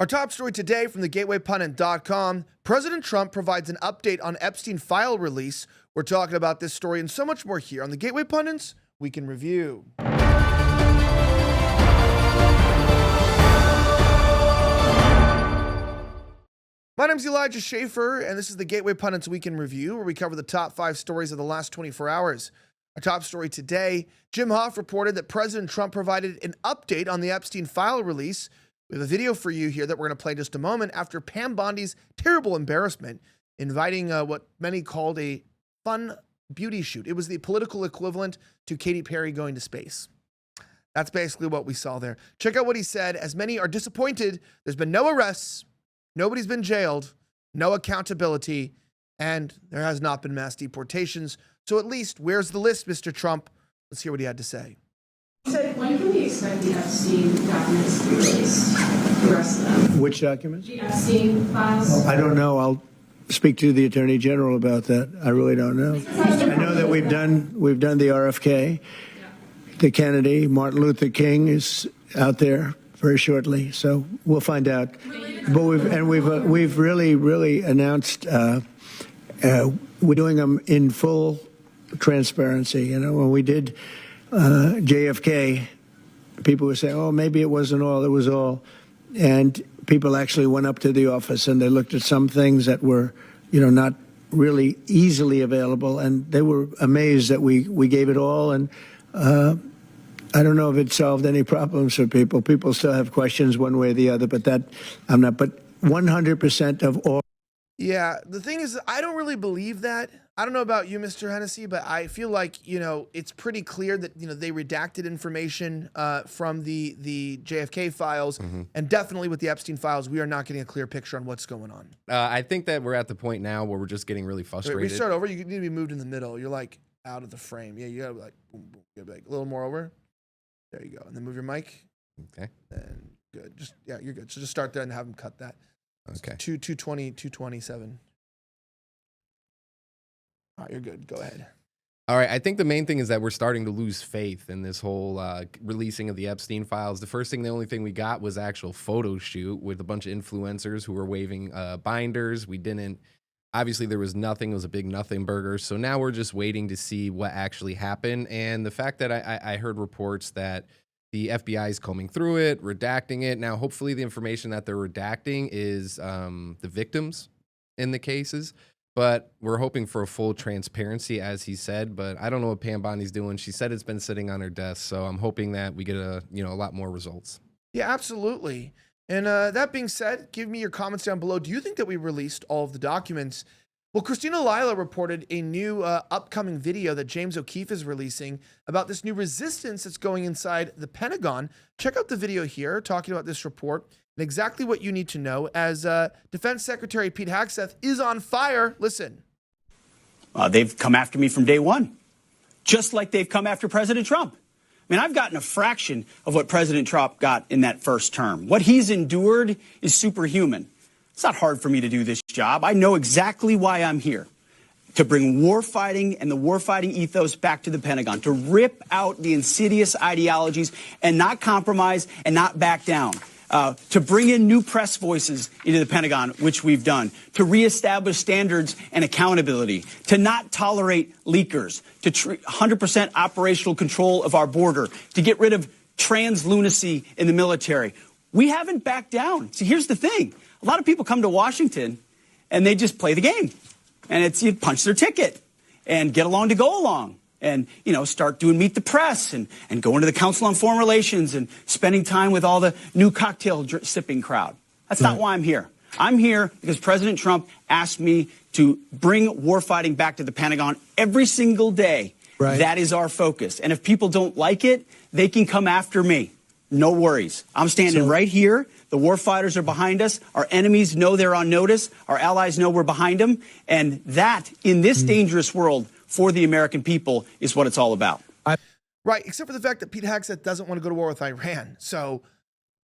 Our top story today from the GatewayPundit.com. President Trump provides an update on Epstein file release. We're talking about this story and so much more here on the Gateway Pundits Week in Review. My name's Elijah Schaffer, and this is the Gateway Pundits Week in Review, where we cover the top 5 stories of the last 24 hours. Our top story today, Jim Hoff reported that President Trump provided an update on the Epstein file release. We have a video for you here that we're going to play in just a moment after Pam Bondi's terrible embarrassment, inviting what many called a fun beauty shoot. It was the political equivalent to Katy Perry going to space. That's basically what we saw there. Check out what he said. As many are disappointed, there's been no arrests, nobody's been jailed, no accountability, and there has not been mass deportations. So at least, where's the list, Mr. Trump? Let's hear what he had to say. So when can we expect the Epstein documents to be released, the rest of them? Which documents? The Epstein files? I don't know. I'll speak to the Attorney General about that. I really don't know. I know that we've done the RFK, the Kennedy, Martin Luther King is out there very shortly, so we'll find out. But we've really announced we're doing them in full transparency. You know, when we did JFK, people were saying, "Oh, maybe it wasn't all; it was all." And people actually went up to the office and they looked at some things that were, not really easily available, and they were amazed that we gave it all. And I don't know if it solved any problems for people. People still have questions one way or the other, but that I'm not. But 100% of all. Yeah, the thing is, I don't really believe that. I don't know about you, Mr. Hennessy, but I feel like, it's pretty clear that, they redacted information from the JFK files. And definitely with the Epstein files, we are not getting a clear picture on what's going on. I think that we're at the point now where we're just getting really frustrated. Wait, restart over. You need to be moved in the middle. You're like out of the frame. Yeah, you gotta be like, boom, boom. You gotta be like a little more over. There you go. And then move your mic. Okay. And good. You're good. So just start there and have them cut that. Okay. 220, 227. All right, you're good. Go ahead. All right. I think the main thing is that we're starting to lose faith in this whole releasing of the Epstein files. The only thing we got was actual photo shoot with a bunch of influencers who were waving binders. Obviously there was nothing. It was a big nothing burger. So now we're just waiting to see what actually happened. And the fact that I heard reports that the FBI is combing through it, redacting it. Now, hopefully the information that they're redacting is the victims in the cases. But we're hoping for a full transparency, as he said. But I don't know what Pam Bondi's doing. She said it's been sitting on her desk. So I'm hoping that we get a lot more results. Yeah, absolutely. And that being said, give me your comments down below. Do you think that we released all of the documents? Well, Christina Lila reported a new upcoming video that James O'Keefe is releasing about this new resistance that's going inside the Pentagon. Check out the video here talking about this report and exactly what you need to know as Defense Secretary Pete Hegseth is on fire. Listen. They've come after me from day one, just like they've come after President Trump. I mean, I've gotten a fraction of what President Trump got in that first term. What he's endured is superhuman. It's not hard for me to do this job. I know exactly why I'm here. To bring warfighting and the warfighting ethos back to the Pentagon, to rip out the insidious ideologies and not compromise and not back down. To bring in new press voices into the Pentagon, which we've done, to reestablish standards and accountability, to not tolerate leakers, to 100% operational control of our border, to get rid of trans lunacy in the military. We haven't backed down. See, here's the thing. A lot of people come to Washington and they just play the game. And it's you punch their ticket and get along to go along. And, start doing Meet the Press and going to the Council on Foreign Relations and spending time with all the new cocktail sipping crowd. That's not why I'm here. I'm here because President Trump asked me to bring warfighting back to the Pentagon every single day. Right. That is our focus. And if people don't like it, they can come after me. No worries. I'm standing right here. The warfighters are behind us. Our enemies know they're on notice. Our allies know we're behind them. And that, in this dangerous world, for the American people is what it's all about. Right, except for the fact that Pete Hegseth doesn't want to go to war with Iran. So,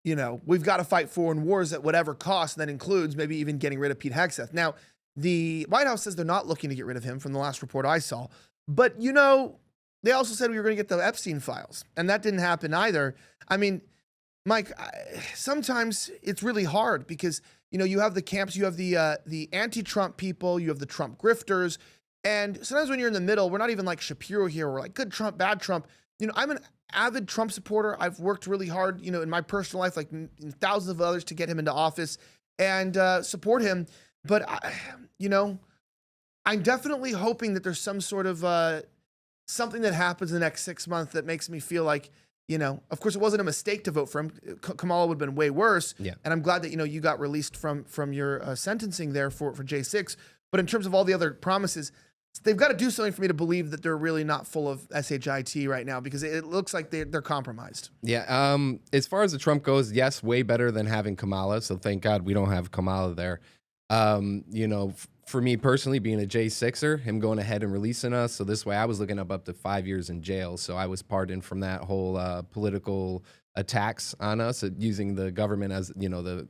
we've got to fight foreign wars at whatever cost, and that includes maybe even getting rid of Pete Hegseth. Now, the White House says they're not looking to get rid of him from the last report I saw. But, they also said we were going to get the Epstein files, and that didn't happen either. I mean, Mike, sometimes it's really hard because, you know, you have the camps, you have the anti-Trump people, you have the Trump grifters. And sometimes when you're in the middle, we're not even like Shapiro here. We're like good Trump, bad Trump. You know, I'm an avid Trump supporter. I've worked really hard, you know, in my personal life, like thousands of others, to get him into office and support him. But, you know, I'm definitely hoping that there's some sort of something that happens in the next 6 months that makes me feel like, you know, of course, it wasn't a mistake to vote for him. Kamala would have been way worse. Yeah. And I'm glad that, you know, you got released from your sentencing there for J6. But in terms of all the other promises, they've got to do something for me to believe that they're really not full of SHIT right now, because it looks like they're compromised. Yeah. As far as the Trump goes, yes, way better than having Kamala. So thank God we don't have Kamala there. You know, for me personally, being a J6er, him going ahead and releasing us. So this way I was looking up to 5 years in jail. So I was pardoned from that whole political attacks on us, using the government as, you know, the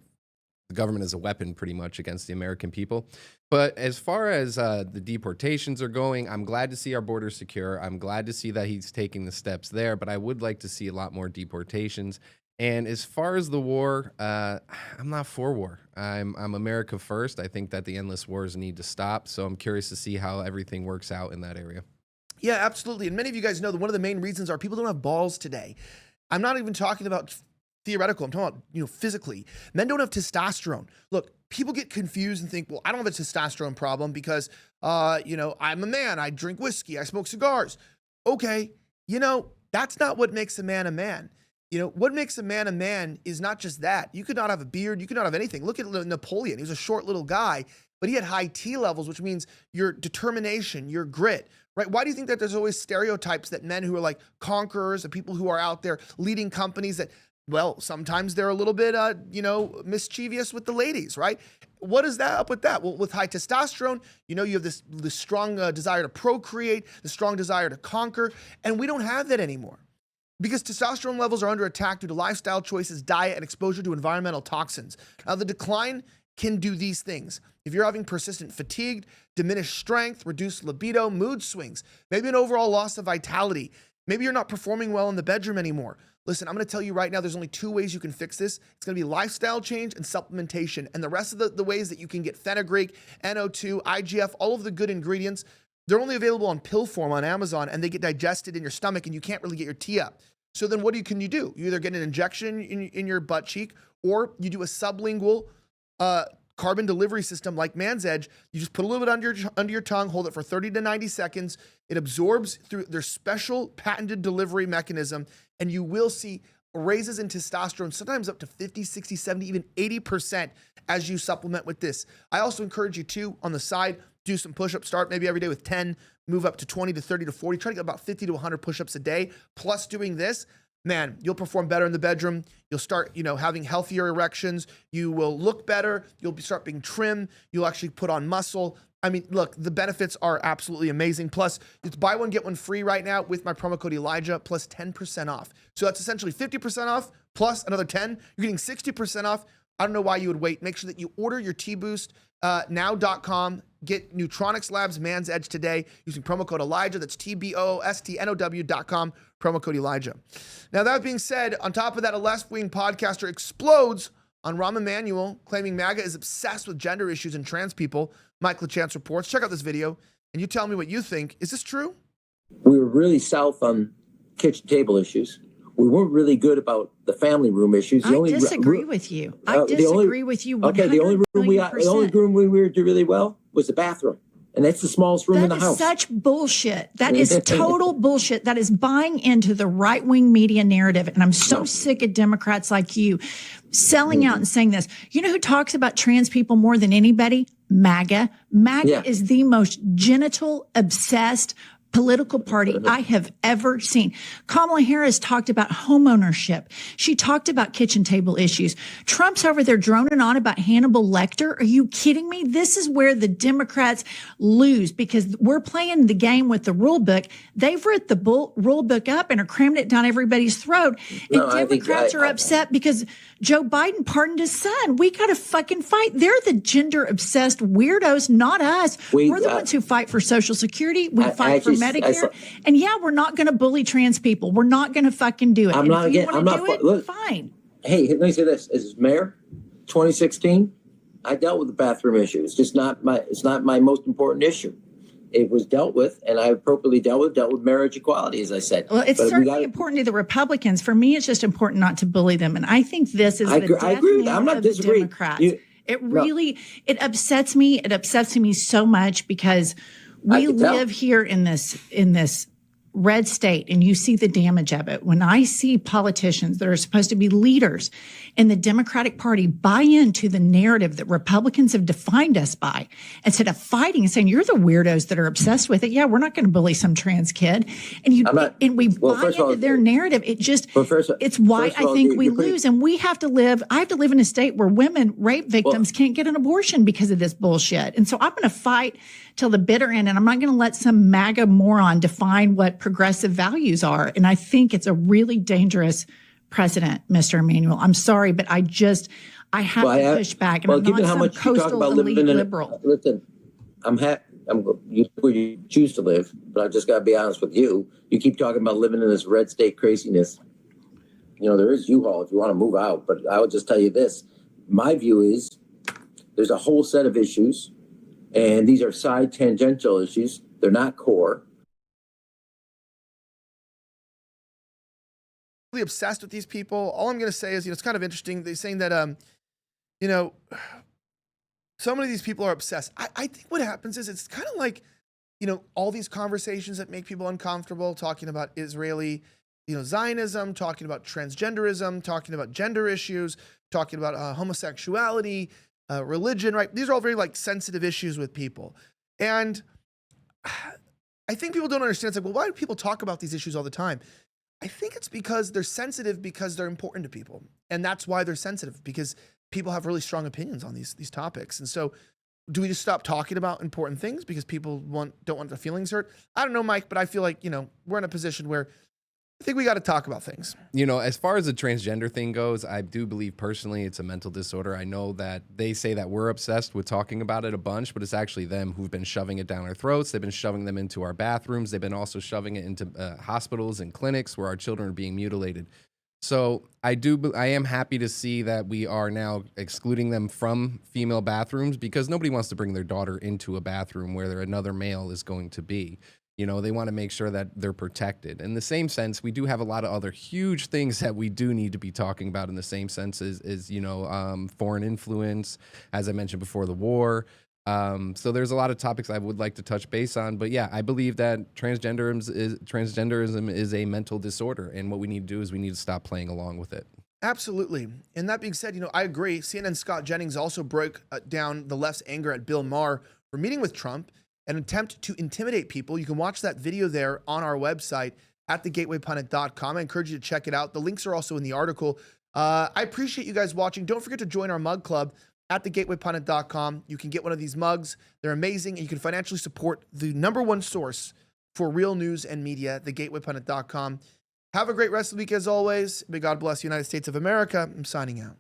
government as a weapon pretty much against the American people. But as far as the deportations are going, I'm glad to see our border secure. I'm glad to see that he's taking the steps there, but I would like to see a lot more deportations. And as far as the war, I'm not for war. I'm America first. I think that the endless wars need to stop. So I'm curious to see how everything works out in that area. Yeah, absolutely. And many of you guys know that one of the main reasons are people don't have balls today. I'm not even talking about theoretical. I'm talking about, you know, physically. Men don't have testosterone. Look, people get confused and think, well, I don't have a testosterone problem because, you know, I'm a man. I drink whiskey. I smoke cigars. Okay, you know, that's not what makes a man a man. You know, what makes a man is not just that. You could not have a beard. You could not have anything. Look at Napoleon. He was a short little guy, but he had high T levels, which means your determination, your grit, right? Why do you think that there's always stereotypes that men who are like conquerors, the people who are out there leading companies that, well, sometimes they're a little bit, you know, mischievous with the ladies, right? What is that up with that? Well, with high testosterone, you know, you have this strong desire to procreate, the strong desire to conquer, and we don't have that anymore. Because testosterone levels are under attack due to lifestyle choices, diet, and exposure to environmental toxins. Now, the decline can do these things. If you're having persistent fatigue, diminished strength, reduced libido, mood swings, maybe an overall loss of vitality, maybe you're not performing well in the bedroom anymore. Listen, I'm going to tell you right now, there's only 2 ways you can fix this. It's going to be lifestyle change and supplementation. And the rest of the ways that you can get fenugreek, NO2, IGF, all of the good ingredients, they're only available on pill form on Amazon, and they get digested in your stomach, and you can't really get your tea up. So then what can you do? You either get an injection in your butt cheek, or you do a sublingual carbon delivery system like Man's Edge. You just put a little bit under your tongue, hold it for 30 to 90 seconds. It absorbs through their special patented delivery mechanism, and you will see raises in testosterone, sometimes up to 50, 60, 70, even 80% as you supplement with this. I also encourage you to, on the side, do some push-ups. Start maybe every day with 10, move up to 20 to 30 to 40. Try to get about 50 to 100 push-ups a day. Plus doing this, man, you'll perform better in the bedroom. You'll start, you know, having healthier erections. You will look better. You'll start being trim. You'll actually put on muscle. I mean, look, the benefits are absolutely amazing. Plus, it's buy one, get one free right now with my promo code Elijah, plus 10% off. So that's essentially 50% off plus another 10. You're getting 60% off. I don't know why you would wait. Make sure that you order your T-Boost now.com. Get Neutronics Labs Man's Edge today using promo code Elijah. That's TBOOSTNOW.com, promo code Elijah. Now, that being said, on top of that, a left-wing podcaster explodes on Rahm Emanuel, claiming MAGA is obsessed with gender issues and trans people. Mike LaChance reports. Check out this video, and you tell me what you think. Is this true? We were really south on kitchen table issues. We weren't really good about the family room issues. I disagree with you. I disagree with you 100%. Okay, the only room we did really well was the bathroom. And that's the smallest room in the house. That is such bullshit. That is total bullshit. That is buying into the right-wing media narrative. And I'm so sick of Democrats like you selling out and saying this. You know who talks about trans people more than anybody? MAGA. MAGA is the most genital-obsessed political party I have ever seen. Kamala Harris talked about home ownership. She talked about kitchen table issues. Trump's over there droning on about Hannibal Lecter. Are you kidding me? This is where the Democrats lose, because we're playing the game with the rule book. They've ripped the rule book up and are cramming it down everybody's throat. And Democrats are upset because Joe Biden pardoned his son. We got to fucking fight. They're the gender obsessed weirdos, not us. We're the ones who fight for Social Security. We fight for Medicare. And yeah, we're not going to bully trans people. We're not going to fucking do it. I'm not against. I'm not fine. hey, let me say this: as mayor, 2016, I dealt with the bathroom issue. It's not my most important issue. It was dealt with, and I appropriately dealt with marriage equality, as I said. Well, it's certainly important to the Republicans. For me, it's just important not to bully them. And I think this is I agree with that. I'm not disagreeing. Democrats. It upsets me. It upsets me so much because we live here in this red state, and you see the damage of it. When I see politicians that are supposed to be leaders in the Democratic Party buy into the narrative that Republicans have defined us by, instead of fighting and saying, you're the weirdos that are obsessed with it. Yeah, we're not going to bully some trans kid. And we buy into their narrative. It's why I think we lose. And I have to live in a state where rape victims can't get an abortion because of this bullshit. And so I'm going to fight till the bitter end, and I'm not going to let some MAGA moron define what progressive values are. And I think it's a really dangerous precedent, Mr. Emanuel. I'm sorry, but I have to push back. And I'm not some coastal elite liberal. Listen, you where you choose to live, but I just got to be honest with you. You keep talking about living in this red state craziness. There is U-Haul if you want to move out, but I would just tell you this. My view is there's a whole set of issues, and these are side tangential issues. They're not core. Really obsessed with these people. All I'm going to say is, it's kind of interesting. They're saying that, so many of these people are obsessed. I think what happens is it's kind of like, all these conversations that make people uncomfortable, talking about Israeli, Zionism, talking about transgenderism, talking about gender issues, talking about homosexuality, religion, right? These are all very sensitive issues with people. And I think people don't understand. It's like, well, why do people talk about these issues all the time? I think it's because they're sensitive because they're important to people. And that's why they're sensitive, because people have really strong opinions on these topics. And so do we just stop talking about important things because people don't want their feelings hurt? I don't know, Mike, but I feel like, we're in a position where I think we got to talk about things. As far as the transgender thing goes, I do believe personally it's a mental disorder. I know that they say that we're obsessed with talking about it a bunch, but it's actually them who've been shoving it down our throats. They've been shoving them into our bathrooms. They've been also shoving it into hospitals and clinics where our children are being mutilated. So I am happy to see that we are now excluding them from female bathrooms, because nobody wants to bring their daughter into a bathroom where another male is going to be. They want to make sure that they're protected. In the same sense, we do have a lot of other huge things that we do need to be talking about in the same sense as foreign influence, as I mentioned before, the war. So there's a lot of topics I would like to touch base on. But yeah, I believe that transgenderism is a mental disorder. And what we need to do is we need to stop playing along with it. Absolutely. And that being said, I agree. CNN's Scott Jennings also broke down the left's anger at Bill Maher for meeting with Trump, an attempt to intimidate people. You can watch that video there on our website at thegatewaypundit.com. I encourage you to check it out. The links are also in the article. I appreciate you guys watching. Don't forget to join our mug club at thegatewaypundit.com. You can get one of these mugs. They're amazing, and you can financially support the #1 source for real news and media, thegatewaypundit.com. Have a great rest of the week as always. May God bless the United States of America. I'm signing out.